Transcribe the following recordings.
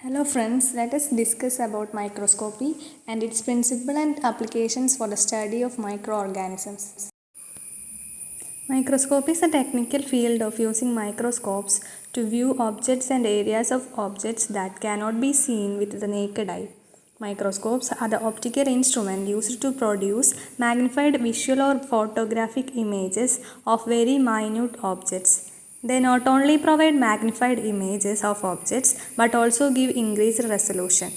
Hello friends, let us discuss about microscopy and its principle and applications for the study of microorganisms. Microscopy is a technical field of using microscopes to view objects and areas of objects that cannot be seen with the naked eye. Microscopes are the optical instrument used to produce magnified visual or photographic images of very minute objects. They not only provide magnified images of objects but also give increased resolution.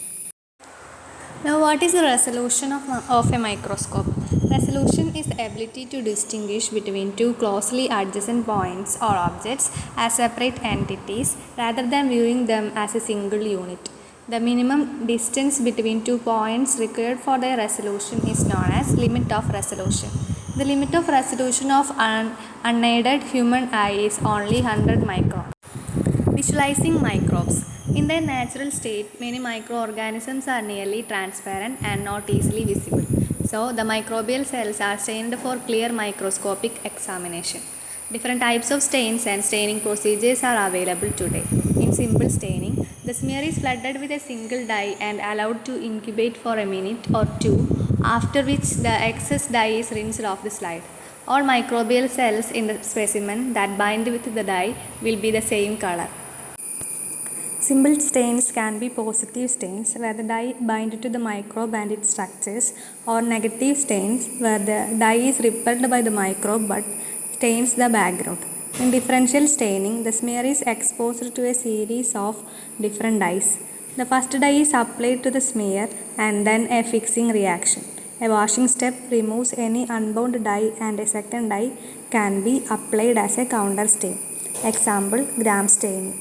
Now, what is the resolution of a microscope? Resolution is the ability to distinguish between two closely adjacent points or objects as separate entities rather than viewing them as a single unit. The minimum distance between two points required for their resolution is known as limit of resolution. The limit of resolution of an unaided human eye is only 100 microns. Visualizing microbes. In their natural state, many microorganisms are nearly transparent and not easily visible. So, the microbial cells are stained for clear microscopic examination. Different types of stains and staining procedures are available today. In simple staining, the smear is flooded with a single dye and allowed to incubate for a minute or two, after which the excess dye is rinsed off the slide. All microbial cells in the specimen that bind with the dye will be the same color. Simple stains can be positive stains where the dye binds to the microbe and its structures, or negative stains where the dye is repelled by the microbe but stains the background. In differential staining, the smear is exposed to a series of different dyes. The first dye is applied to the smear and then a fixing reaction. A washing step removes any unbound dye and a second dye can be applied as a counter stain. Example, gram staining.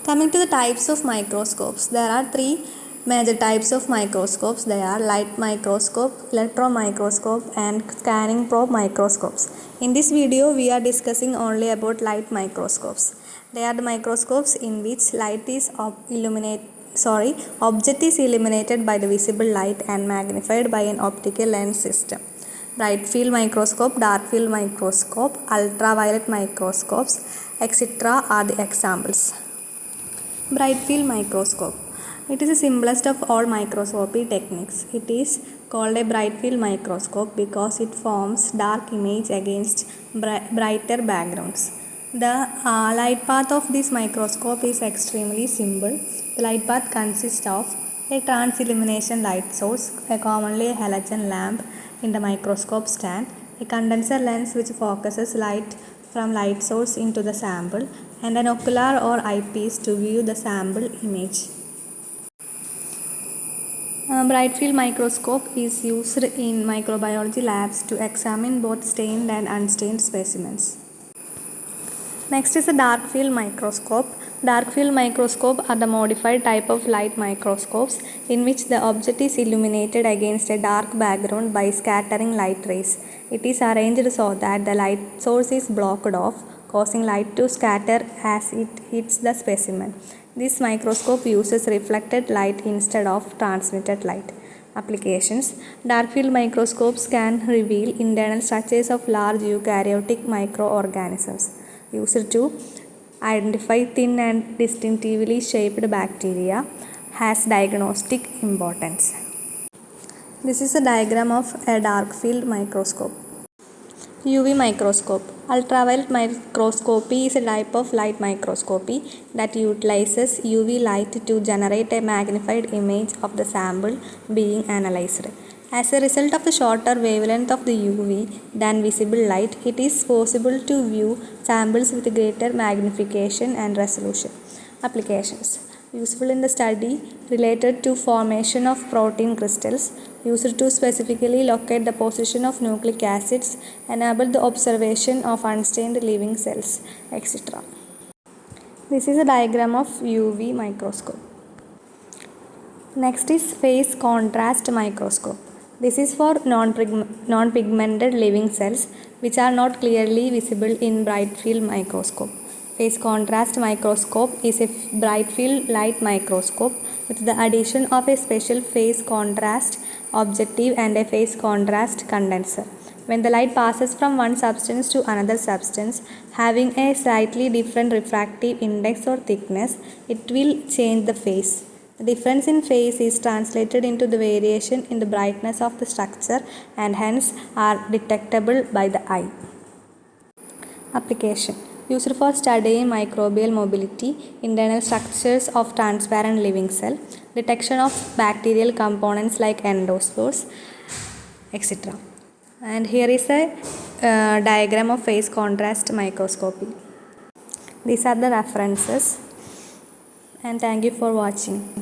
Coming to the types of microscopes, there are three major types of microscopes. They are light microscope, electron microscope and scanning probe microscopes. In this video, we are discussing only about light microscopes. They are the microscopes in which object is illuminated by the visible light and magnified by an optical lens system. Bright field microscope, dark field microscope, ultraviolet microscopes, etc. are the examples. Bright field microscope. It is the simplest of all microscopy techniques. It is called a bright field microscope because it forms dark image against brighter backgrounds. The light path of this microscope is extremely simple. The light path consists of a trans-illumination light source, commonly a halogen lamp in the microscope stand, a condenser lens which focuses light from light source into the sample, and an ocular or eyepiece to view the sample image. Bright field microscope is used in microbiology labs to examine both stained and unstained specimens. Next is a dark field microscope. Dark field microscope are the modified type of light microscopes in which the object is illuminated against a dark background by scattering light rays. It is arranged so that the light source is blocked off, causing light to scatter as it hits the specimen. This microscope uses reflected light instead of transmitted light. Applications. Dark field microscopes can reveal internal structures of large eukaryotic microorganisms, used to identify thin and distinctively shaped bacteria, has diagnostic importance. This is a diagram of a dark field microscope. UV microscope. Ultraviolet microscopy is a type of light microscopy that utilizes UV light to generate a magnified image of the sample being analyzed. As a result of the shorter wavelength of the UV than visible light, it is possible to view samples with greater magnification and resolution. Applications. Useful in the study related to formation of protein crystals, used to specifically locate the position of nucleic acids, enable the observation of unstained living cells, etc. This is a diagram of UV microscope. Next is phase contrast microscope. This is for non-pigmented living cells which are not clearly visible in bright field microscope. Phase contrast microscope is a bright field light microscope with the addition of a special phase contrast objective and a phase contrast condenser. When the light passes from one substance to another substance having a slightly different refractive index or thickness, it will change the phase. The difference in phase is translated into the variation in the brightness of the structure and hence are detectable by the eye. Application: used for studying microbial mobility, internal structures of transparent living cell, detection of bacterial components like endospores, etc. And here is a diagram of phase contrast microscopy. These are the references, and thank you for watching.